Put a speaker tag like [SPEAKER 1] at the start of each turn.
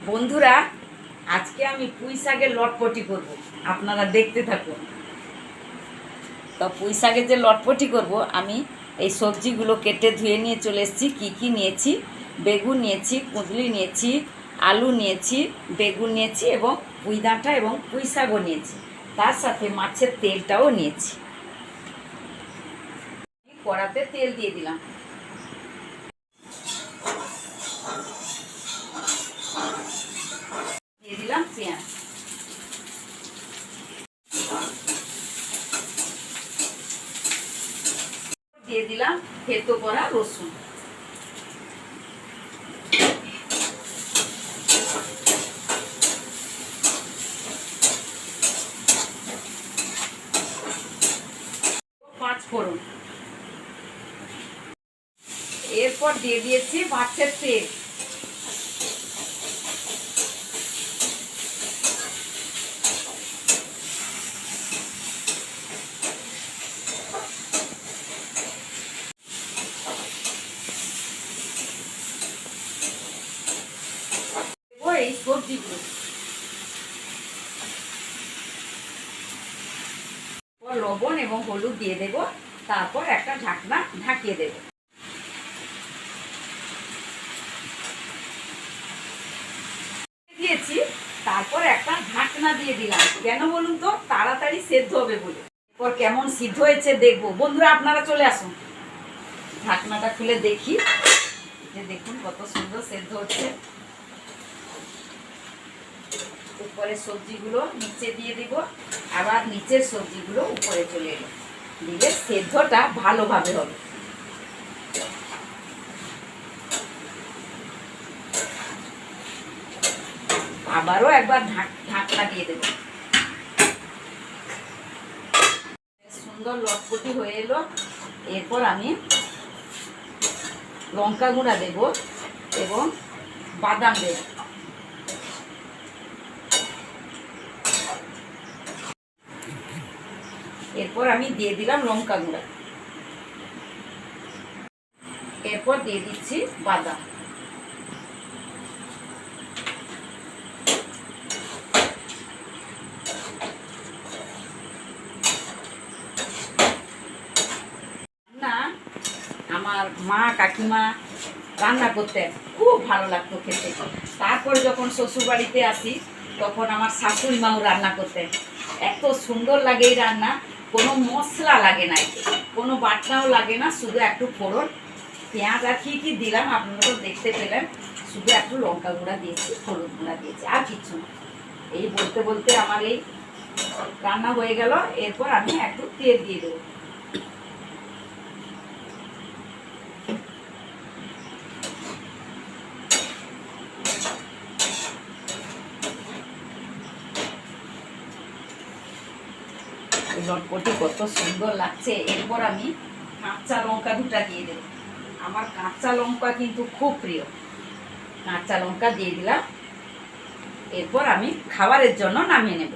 [SPEAKER 1] বন্ধুরা, আজকে আমি পুঁই শাকের লটপটি করব, আপনারা দেখতে থাকুন। তো পুঁই শাকের যে লটপটি করব, আমি এই সবজিগুলো কেটে ধুয়ে নিয়ে চলে এসেছি। কী কী নিয়েছি: বেগুন নিয়েছি, কুঁদলি নিয়েছি, আলু নিয়েছি, বেগুন নিয়েছি এবং পুঁই ডাঁটা এবং পুঁই শাকও নিয়েছি। তার সাথে মাছের তেলটাও নিয়েছি। কড়াতে তেল দিয়ে দিলাম। দিয়ে দিলাম পেঁয়াজ। দিয়ে দিলাম থেতো করা রসুন। পাঁচ ফোড়ন। এরপর দিয়ে দিয়েছি মাছের তেল। এই সবজিগুলো লবণ এবং হলুদ দিয়ে দেব। তারপর একটা ঢাকনা ঢাকিয়ে দেব। দিয়েছি, তারপর একটা ঢাকনা দিয়ে দিলাম। কেন বলুন তো? তাড়াতাড়ি সেদ্ধ হবে বলে। এরপর কেমন সিদ্ধ হয়েছে দেখবো। বন্ধুরা, আপনারা চলে আসুন। ঢাকনাটা খুলে দেখি, যে দেখুন কত সুন্দর সেদ্ধ হচ্ছে। উপরে সবজিগুলো নিচে দিয়ে দিব, আবার নিচের সবজিগুলো উপরে চলে এলো। দিলে সেদ্ধটা ভালোভাবে হবে। আবারও একবার ঢাকনা দিয়ে দেব। সুন্দর লটপটি হয়ে এলো। এরপর আমি লঙ্কা গুঁড়া দেব এবং বাদাম দেব। এরপর আমি দিয়ে দিলাম লঙ্কা গুঁড়া। এরপর দিয়ে দিচ্ছি বাদাম। না, আমার মা কাকিমা রান্না করতেন, খুব ভালো লাগতো খেতে। তারপরে যখন শ্বশুরবাড়িতে আসি, তখন আমার শাশুড়ি মাও রান্না করতেন। এত সুন্দর লাগে এই রান্না। কোনো মশলা লাগে না, কোনো বাটনাও লাগে না, শুধু একটু ফোড়ন, পেঁয়াজ আর কী কী দিলাম আপনারা তো দেখতে পেলেন। শুধু একটু লঙ্কা গুঁড়া দিয়েছি, হলুদ গুঁড়া দিয়েছি, আর কিছু না। এই বলতে বলতে আমার এই রান্না হয়ে গেল। এরপর আমি একটু তেল দিয়ে দেবো। লটপটি কত সুন্দর লাগছে। এরপর আমি কাঁচা লঙ্কা দুটা দিয়ে দেব। আমার কাঁচা লঙ্কা কিন্তু খুব প্রিয়। কাঁচা লঙ্কা দিয়ে দিলাম। এরপর আমি খাবারের জন্য নামিয়ে নেব।